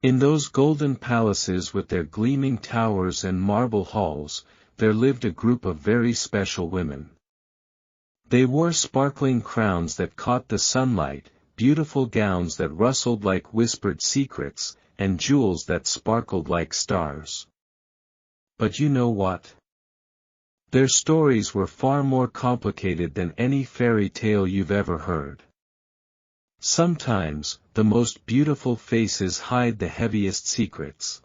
In those golden palaces with their gleaming towers and marble halls, there lived a group of very special women. They wore sparkling crowns that caught the sunlight, beautiful gowns that rustled like whispered secrets, and jewels that sparkled like stars. But you know what? Their stories were far more complicated than any fairy tale you've ever heard. Sometimes, the most beautiful faces hide the heaviest secrets.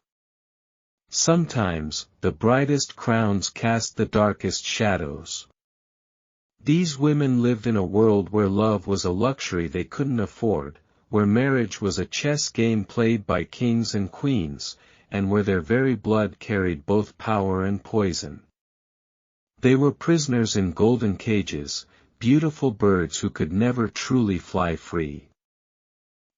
Sometimes, the brightest crowns cast the darkest shadows. These women lived in a world where love was a luxury they couldn't afford, where marriage was a chess game played by kings and queens, and where their very blood carried both power and poison. They were prisoners in golden cages, beautiful birds who could never truly fly free.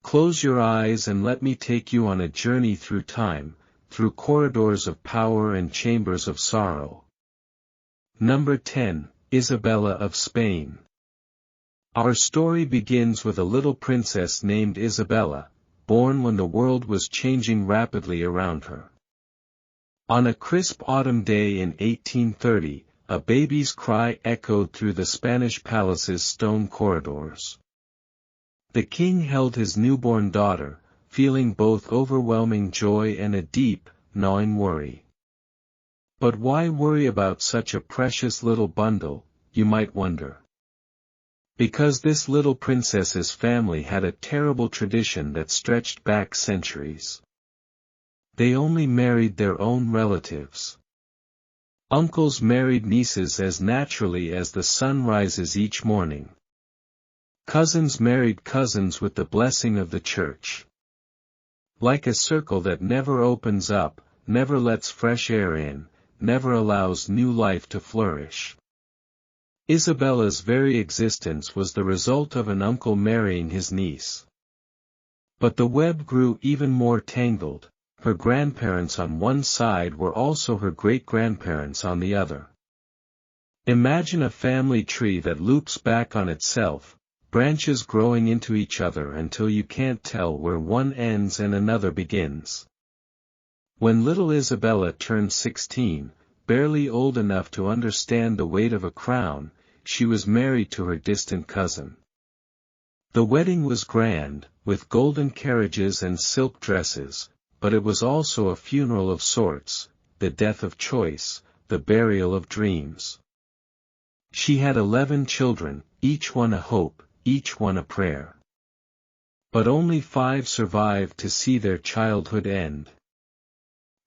Close your eyes and let me take you on a journey through time, through corridors of power and chambers of sorrow. Number 10, Isabella of Spain. Our story begins with a little princess named Isabella, born when the world was changing rapidly around her. On a crisp autumn day in 1830, a baby's cry echoed through the Spanish palace's stone corridors. The king held his newborn daughter, feeling both overwhelming joy and a deep, gnawing worry. But why worry about such a precious little bundle, you might wonder. Because this little princess's family had a terrible tradition that stretched back centuries. They only married their own relatives. Uncles married nieces as naturally as the sun rises each morning. Cousins married cousins with the blessing of the church. Like a circle that never opens up, never lets fresh air in, never allows new life to flourish. Isabella's very existence was the result of an uncle marrying his niece. But the web grew even more tangled. Her grandparents on one side were also her great-grandparents on the other. Imagine a family tree that loops back on itself, branches growing into each other until you can't tell where one ends and another begins. When little Isabella turned 16, barely old enough to understand the weight of a crown, she was married to her distant cousin. The wedding was grand, with golden carriages and silk dresses, but it was also a funeral of sorts, the death of choice, the burial of dreams. She had 11 children, each one a hope, each one a prayer. But only 5 survived to see their childhood end.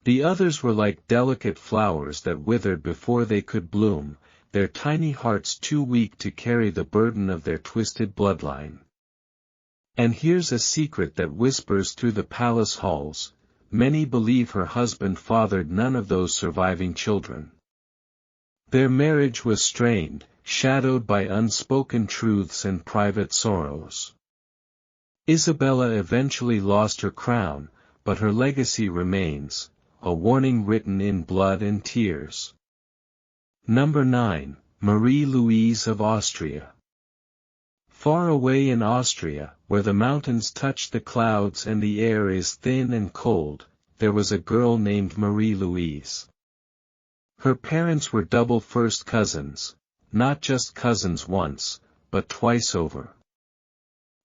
The others were like delicate flowers that withered before they could bloom, their tiny hearts too weak to carry the burden of their twisted bloodline. And here's a secret that whispers through the palace halls: many believe her husband fathered none of those surviving children. Their marriage was strained, shadowed by unspoken truths and private sorrows. Isabella eventually lost her crown, but her legacy remains, a warning written in blood and tears. Number 9, Marie-Louise of Austria. Far away in Austria, where the mountains touch the clouds and the air is thin and cold, there was a girl named Marie-Louise. Her parents were double first cousins, not just cousins once, but twice over.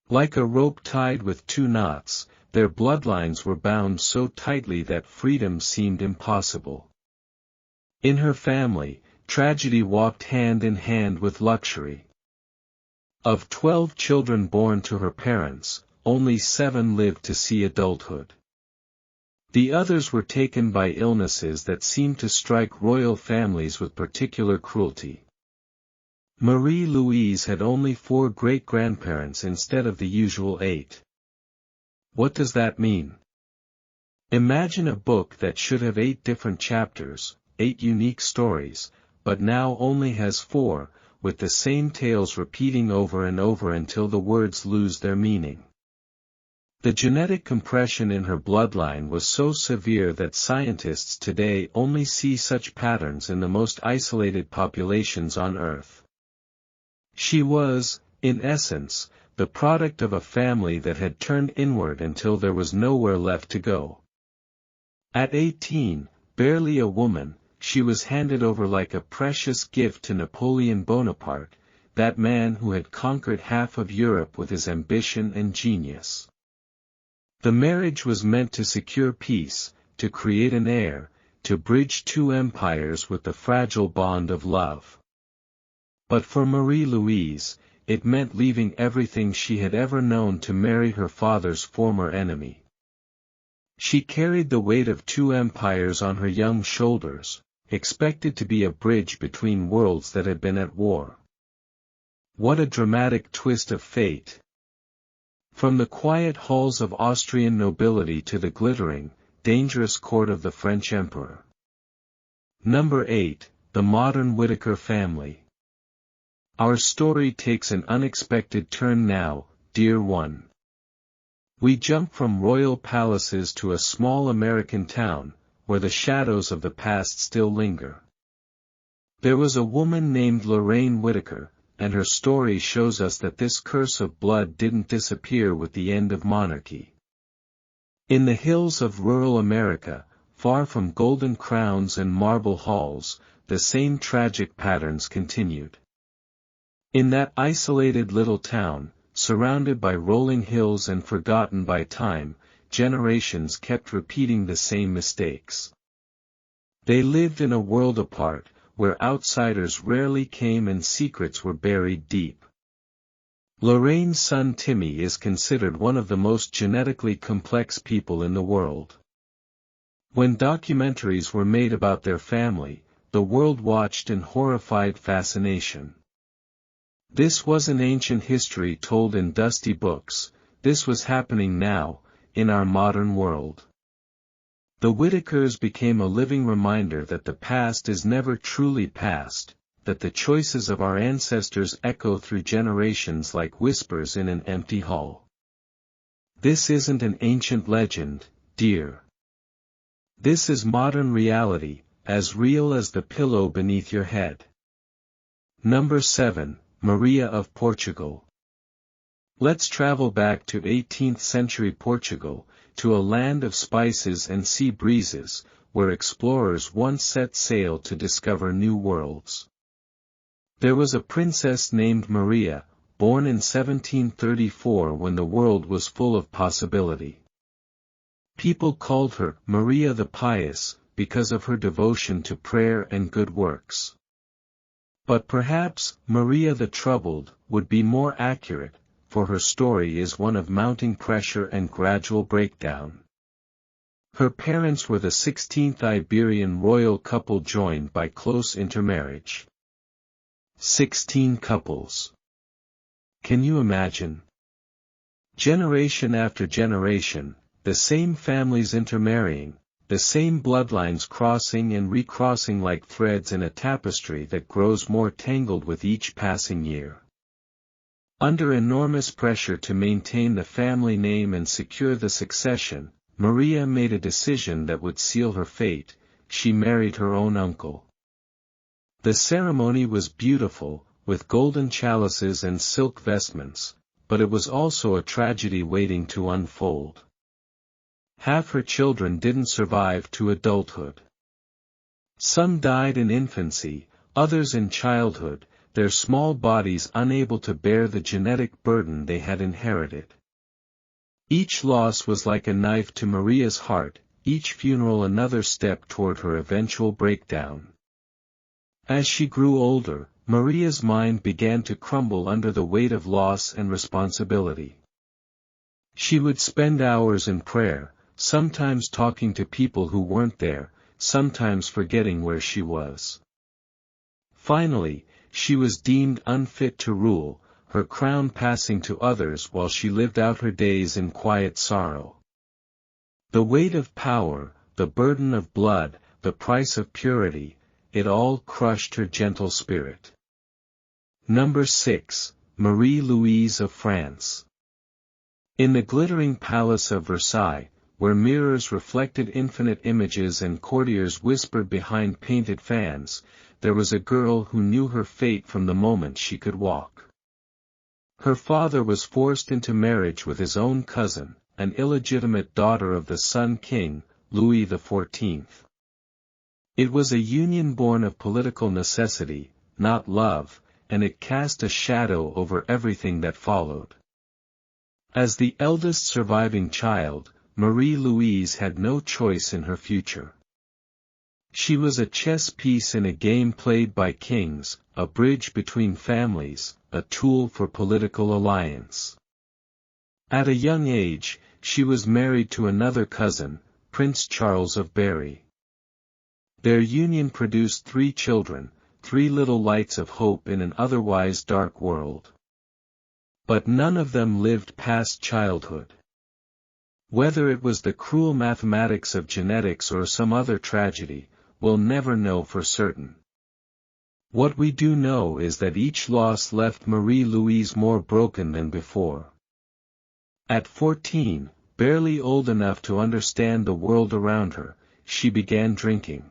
Like a rope tied with 2 knots, their bloodlines were bound so tightly that freedom seemed impossible. In her family, tragedy walked hand in hand with luxury. Of 12 children born to her parents, only 7 lived to see adulthood. The others were taken by illnesses that seemed to strike royal families with particular cruelty. Marie-Louise had only 4 great-grandparents instead of the usual 8. What does that mean? Imagine a book that should have 8 different chapters, 8 unique stories, but now only has 4, with the same tales repeating over and over until the words lose their meaning. The genetic compression in her bloodline was so severe that scientists today only see such patterns in the most isolated populations on Earth. She was, in essence, the product of a family that had turned inward until there was nowhere left to go. At 18, barely a woman, she was handed over like a precious gift to Napoleon Bonaparte, that man who had conquered half of Europe with his ambition and genius. The marriage was meant to secure peace, to create an heir, to bridge two empires with the fragile bond of love. But for Marie-Louise, it meant leaving everything she had ever known to marry her father's former enemy. She carried the weight of two empires on her young shoulders, expected to be a bridge between worlds that had been at war. What a dramatic twist of fate! From the quiet halls of Austrian nobility to the glittering, dangerous court of the French emperor. Number 8, the modern Whittaker family. Our story takes an unexpected turn now, dear one. We jump from royal palaces to a small American town, where the shadows of the past still linger. There was a woman named Lorraine Whittaker, and her story shows us that this curse of blood didn't disappear with the end of monarchy. In the hills of rural America, far from golden crowns and marble halls, the same tragic patterns continued. In that isolated little town, surrounded by rolling hills and forgotten by time, generations kept repeating the same mistakes. They lived in a world apart, where outsiders rarely came and secrets were buried deep. Lorraine's son Timmy is considered one of the most genetically complex people in the world. When documentaries were made about their family, the world watched in horrified fascination. This wasn't ancient history told in dusty books, this was happening now, in our modern world. The Whittakers became a living reminder that the past is never truly past, that the choices of our ancestors echo through generations like whispers in an empty hall. This isn't an ancient legend, dear. This is modern reality, as real as the pillow beneath your head. Number 7, Maria of Portugal. Let's travel back to 18th century Portugal, to a land of spices and sea breezes, where explorers once set sail to discover new worlds. There was a princess named Maria, born in 1734 when the world was full of possibility. People called her Maria the Pious, because of her devotion to prayer and good works. But perhaps, Maria the Troubled, would be more accurate, for her story is one of mounting pressure and gradual breakdown. Her parents were the 16th Iberian royal couple joined by close intermarriage. 16 couples. Can you imagine? Generation after generation, the same families intermarrying, the same bloodlines crossing and recrossing like threads in a tapestry that grows more tangled with each passing year. Under enormous pressure to maintain the family name and secure the succession, Maria made a decision that would seal her fate. She married her own uncle. The ceremony was beautiful, with golden chalices and silk vestments, but it was also a tragedy waiting to unfold. Half her children didn't survive to adulthood. Some died in infancy, others in childhood, their small bodies unable to bear the genetic burden they had inherited. Each loss was like a knife to Maria's heart, each funeral another step toward her eventual breakdown. As she grew older, Maria's mind began to crumble under the weight of loss and responsibility. She would spend hours in prayer, sometimes talking to people who weren't there, sometimes forgetting where she was. Finally, she was deemed unfit to rule, her crown passing to others while she lived out her days in quiet sorrow. The weight of power, the burden of blood, the price of purity, it all crushed her gentle spirit. Number 6, Marie-Louise of France. In the glittering palace of Versailles, where mirrors reflected infinite images and courtiers whispered behind painted fans, there was a girl who knew her fate from the moment she could walk. Her father was forced into marriage with his own cousin, an illegitimate daughter of the Sun King, Louis XIV. It was a union born of political necessity, not love, and it cast a shadow over everything that followed. As the eldest surviving child, Marie-Louise had no choice in her future. She was a chess piece in a game played by kings, a bridge between families, a tool for political alliance. At a young age, she was married to another cousin, Prince Charles of Berry. Their union produced 3 children, 3 little lights of hope in an otherwise dark world. But none of them lived past childhood. Whether it was the cruel mathematics of genetics or some other tragedy, we'll never know for certain. What we do know is that each loss left Marie-Louise more broken than before. At 14, barely old enough to understand the world around her, she began drinking.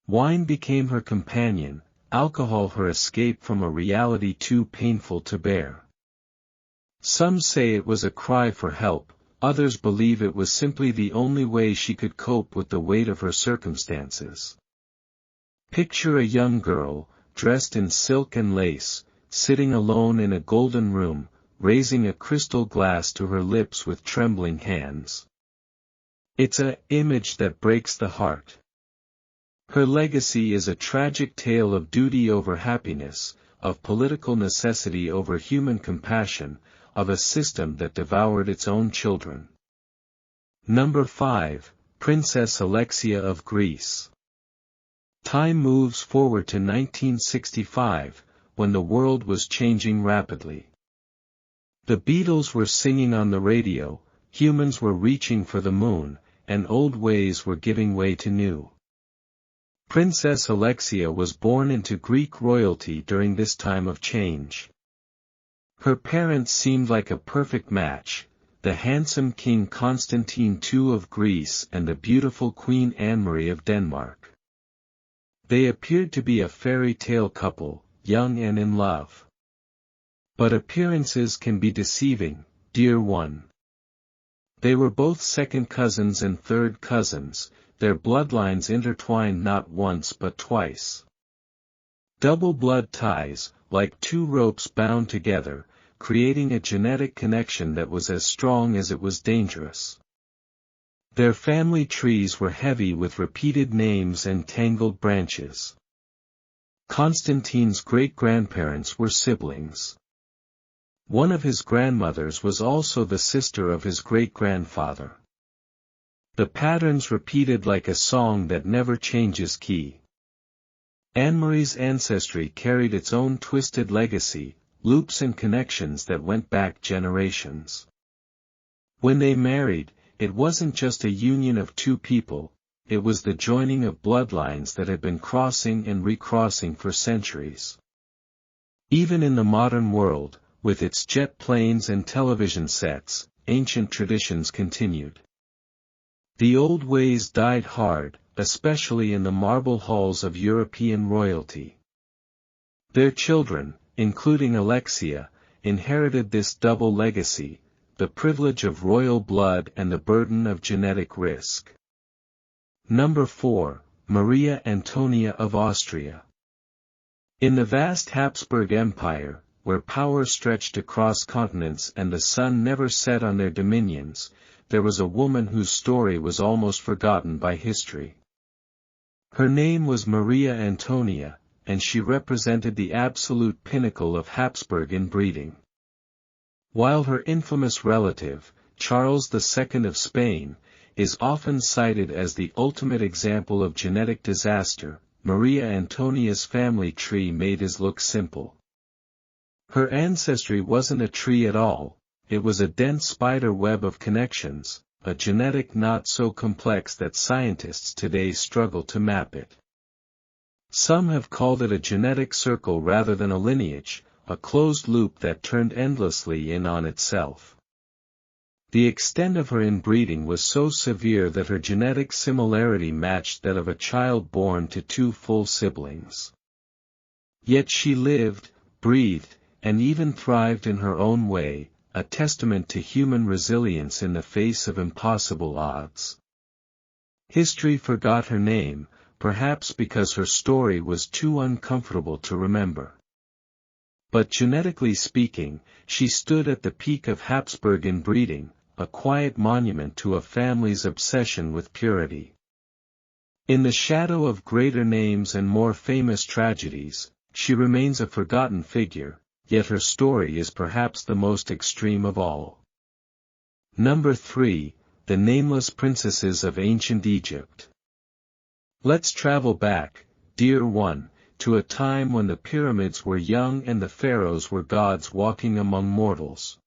Wine became her companion, alcohol her escape from a reality too painful to bear. Some say it was a cry for help, others believe it was simply the only way she could cope with the weight of her circumstances. Picture a young girl, dressed in silk and lace, sitting alone in a golden room, raising a crystal glass to her lips with trembling hands. It's an image that breaks the heart. Her legacy is a tragic tale of duty over happiness, of political necessity over human compassion, of a system that devoured its own children. Number 5, Princess Alexia of Greece. Time moves forward to 1965, when the world was changing rapidly. The Beatles were singing on the radio, humans were reaching for the moon, and old ways were giving way to new. Princess Alexia was born into Greek royalty during this time of change. Her parents seemed like a perfect match, the handsome King Constantine II of Greece and the beautiful Queen Anne-Marie of Denmark. They appeared to be a fairy tale couple, young and in love. But appearances can be deceiving, dear one. They were both second cousins and third cousins, their bloodlines intertwined not once but twice. Double blood ties, like 2 ropes bound together, creating a genetic connection that was as strong as it was dangerous. Their family trees were heavy with repeated names and tangled branches. Constantine's great-grandparents were siblings. One of his grandmothers was also the sister of his great-grandfather. The patterns repeated like a song that never changes key. Anne-Marie's ancestry carried its own twisted legacy, loops and connections that went back generations. When they married, it wasn't just a union of 2 people, it was the joining of bloodlines that had been crossing and recrossing for centuries. Even in the modern world, with its jet planes and television sets, ancient traditions continued. The old ways died hard, especially in the marble halls of European royalty. Their children, including Alexia, inherited this double legacy, the privilege of royal blood and the burden of genetic risk. Number 4, Maria Antonia of Austria. In the vast Habsburg Empire, where power stretched across continents and the sun never set on their dominions, there was a woman whose story was almost forgotten by history. Her name was Maria Antonia, and she represented the absolute pinnacle of Habsburg inbreeding. While her infamous relative, Charles II of Spain, is often cited as the ultimate example of genetic disaster, Maria Antonia's family tree made his look simple. Her ancestry wasn't a tree at all, it was a dense spider web of connections, a genetic knot so complex that scientists today struggle to map it. Some have called it a genetic circle rather than a lineage, a closed loop that turned endlessly in on itself. The extent of her inbreeding was so severe that her genetic similarity matched that of a child born to 2 full siblings. Yet she lived, breathed, and even thrived in her own way, a testament to human resilience in the face of impossible odds. History forgot her name, perhaps because her story was too uncomfortable to remember. But genetically speaking, she stood at the peak of Habsburg inbreeding, a quiet monument to a family's obsession with purity. In the shadow of greater names and more famous tragedies, she remains a forgotten figure, yet her story is perhaps the most extreme of all. Number 3, the nameless princesses of ancient Egypt. Let's travel back, dear one, to a time when the pyramids were young and the pharaohs were gods walking among mortals.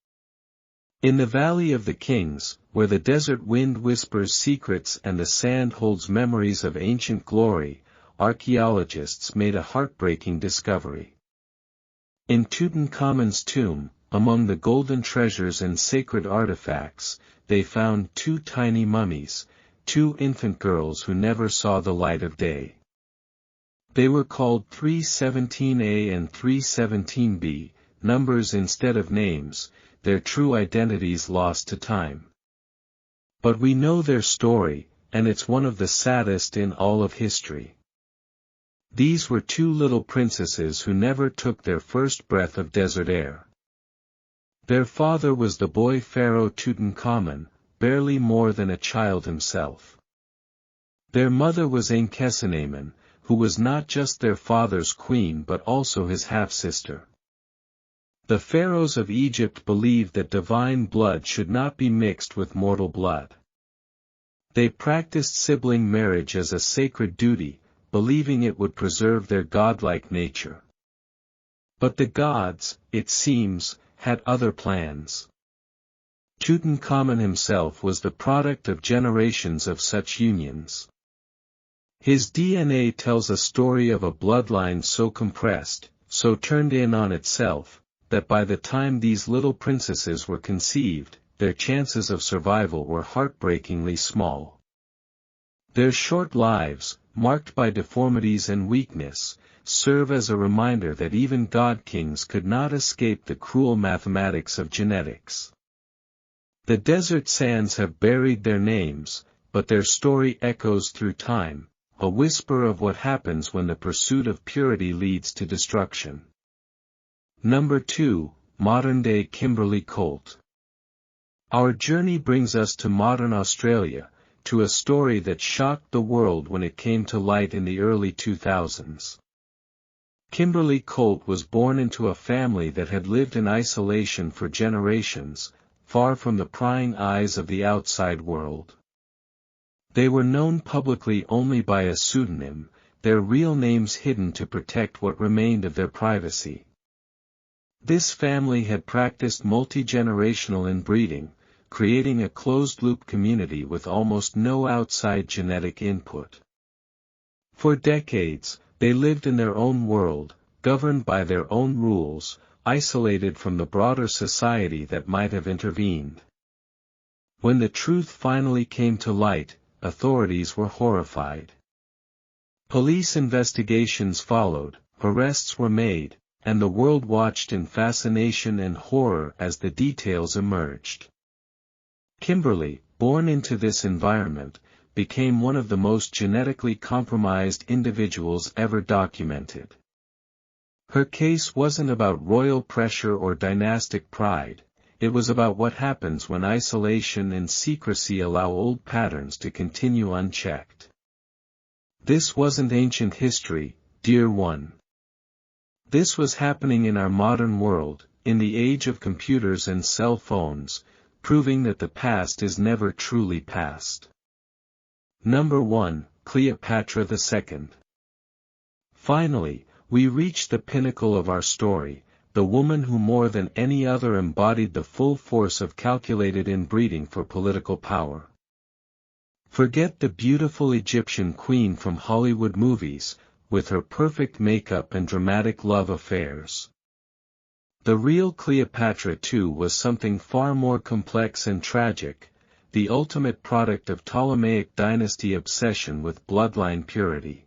In the Valley of the Kings, where the desert wind whispers secrets and the sand holds memories of ancient glory, archaeologists made a heartbreaking discovery. In Tutankhamun's tomb, among the golden treasures and sacred artifacts, they found 2 tiny mummies, 2 infant girls who never saw the light of day. They were called 317A and 317B, numbers instead of names, their true identities lost to time. But we know their story, and it's one of the saddest in all of history. These were 2 little princesses who never took their first breath of desert air. Their father was the boy pharaoh Tutankhamun, barely more than a child himself. Their mother was Ankhesenamun, who was not just their father's queen but also his half-sister. The pharaohs of Egypt believed that divine blood should not be mixed with mortal blood. They practiced sibling marriage as a sacred duty, believing it would preserve their godlike nature. But the gods, it seems, had other plans. Tutankhamun himself was the product of generations of such unions. His DNA tells a story of a bloodline so compressed, so turned in on itself, that by the time these little princesses were conceived, their chances of survival were heartbreakingly small. Their short lives, marked by deformities and weakness, serve as a reminder that even god-kings could not escape the cruel mathematics of genetics. The desert sands have buried their names, but their story echoes through time, a whisper of what happens when the pursuit of purity leads to destruction. Number 2, modern-day Kimberly Colt. Our journey brings us to modern Australia, to a story that shocked the world when it came to light in the early 2000s. Kimberly Colt was born into a family that had lived in isolation for generations, far from the prying eyes of the outside world. They were known publicly only by a pseudonym, their real names hidden to protect what remained of their privacy. This family had practiced multi-generational inbreeding, creating a closed-loop community with almost no outside genetic input. For decades, they lived in their own world, governed by their own rules, isolated from the broader society that might have intervened. When the truth finally came to light, authorities were horrified. Police investigations followed, arrests were made, and the world watched in fascination and horror as the details emerged. Kimberly, born into this environment, became one of the most genetically compromised individuals ever documented. Her case wasn't about royal pressure or dynastic pride, it was about what happens when isolation and secrecy allow old patterns to continue unchecked. This wasn't ancient history, dear one. This was happening in our modern world, in the age of computers and cell phones, proving that the past is never truly past. Number 1, Cleopatra II. Finally, we reach the pinnacle of our story, the woman who more than any other embodied the full force of calculated inbreeding for political power. Forget the beautiful Egyptian queen from Hollywood movies, with her perfect makeup and dramatic love affairs. The real Cleopatra II was something far more complex and tragic, the ultimate product of Ptolemaic dynasty obsession with bloodline purity.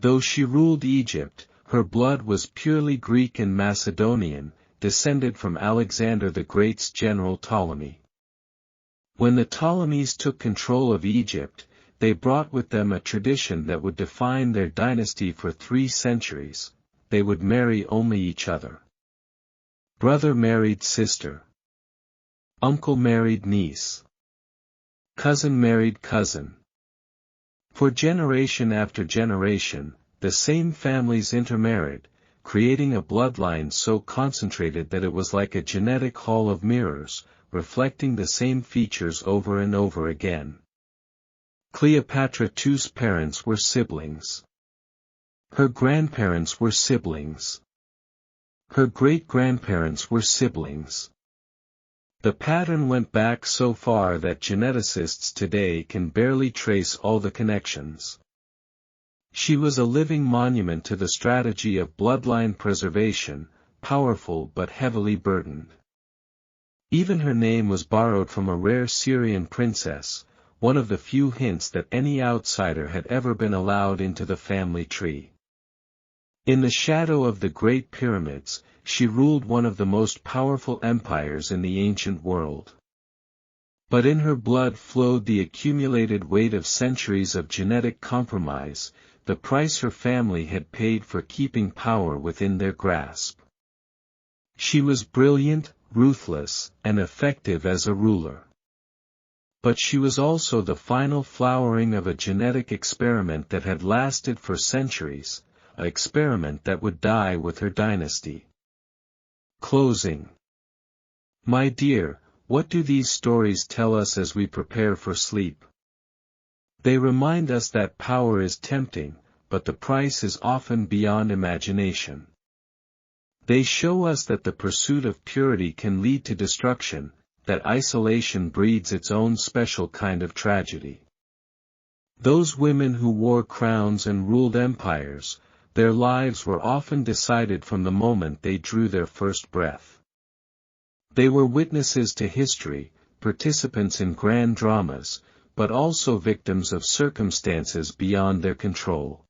Though she ruled Egypt, Her blood was purely Greek and Macedonian, descended from Alexander the Great's general Ptolemy. When the Ptolemies took control of Egypt, they brought with them a tradition that would define their dynasty for 3 centuries: they would marry only each other. Brother married sister. Uncle married niece. Cousin married cousin. For generation after generation, the same families intermarried, creating a bloodline so concentrated that it was like a genetic hall of mirrors, reflecting the same features over and over again. Cleopatra II's parents were siblings. Her grandparents were siblings. Her great-grandparents were siblings. The pattern went back so far that geneticists today can barely trace all the connections. She was a living monument to the strategy of bloodline preservation, powerful but heavily burdened. Even her name was borrowed from a rare Syrian princess, one of the few hints that any outsider had ever been allowed into the family tree. In the shadow of the Great Pyramids, she ruled one of the most powerful empires in the ancient world. But in her blood flowed the accumulated weight of centuries of genetic compromise, the price her family had paid for keeping power within their grasp. She was brilliant, ruthless, and effective as a ruler. But she was also the final flowering of a genetic experiment that had lasted for centuries, an experiment that would die with her dynasty. Closing. My dear, what do these stories tell us as we prepare for sleep? They remind us that power is tempting, but the price is often beyond imagination. They show us that the pursuit of purity can lead to destruction, that isolation breeds its own special kind of tragedy. Those women who wore crowns and ruled empires, their lives were often decided from the moment they drew their first breath. They were witnesses to history, participants in grand dramas, but also victims of circumstances beyond their control.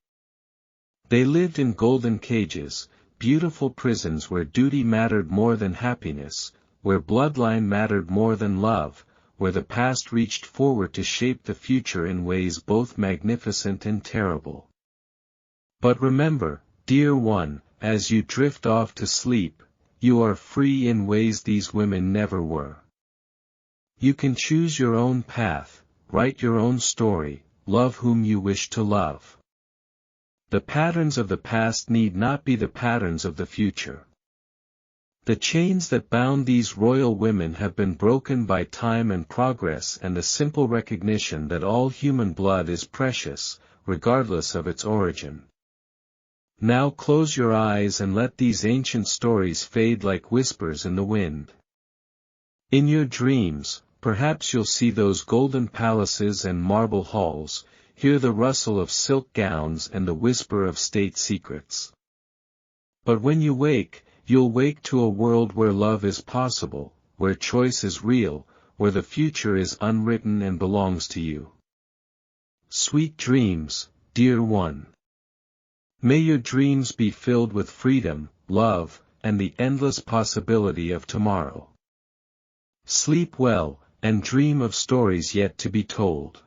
They lived in golden cages, beautiful prisons where duty mattered more than happiness, where bloodline mattered more than love, where the past reached forward to shape the future in ways both magnificent and terrible. But remember, dear one, as you drift off to sleep, you are free in ways these women never were. You can choose your own path, write your own story, love whom you wish to love. The patterns of the past need not be the patterns of the future. The chains that bound these royal women have been broken by time and progress and the simple recognition that all human blood is precious, regardless of its origin. Now close your eyes and let these ancient stories fade like whispers in the wind. In your dreams, perhaps you'll see those golden palaces and marble halls, hear the rustle of silk gowns and the whisper of state secrets. But when you wake, you'll wake to a world where love is possible, where choice is real, where the future is unwritten and belongs to you. Sweet dreams, dear one. May your dreams be filled with freedom, love, and the endless possibility of tomorrow. Sleep well, and dream of stories yet to be told.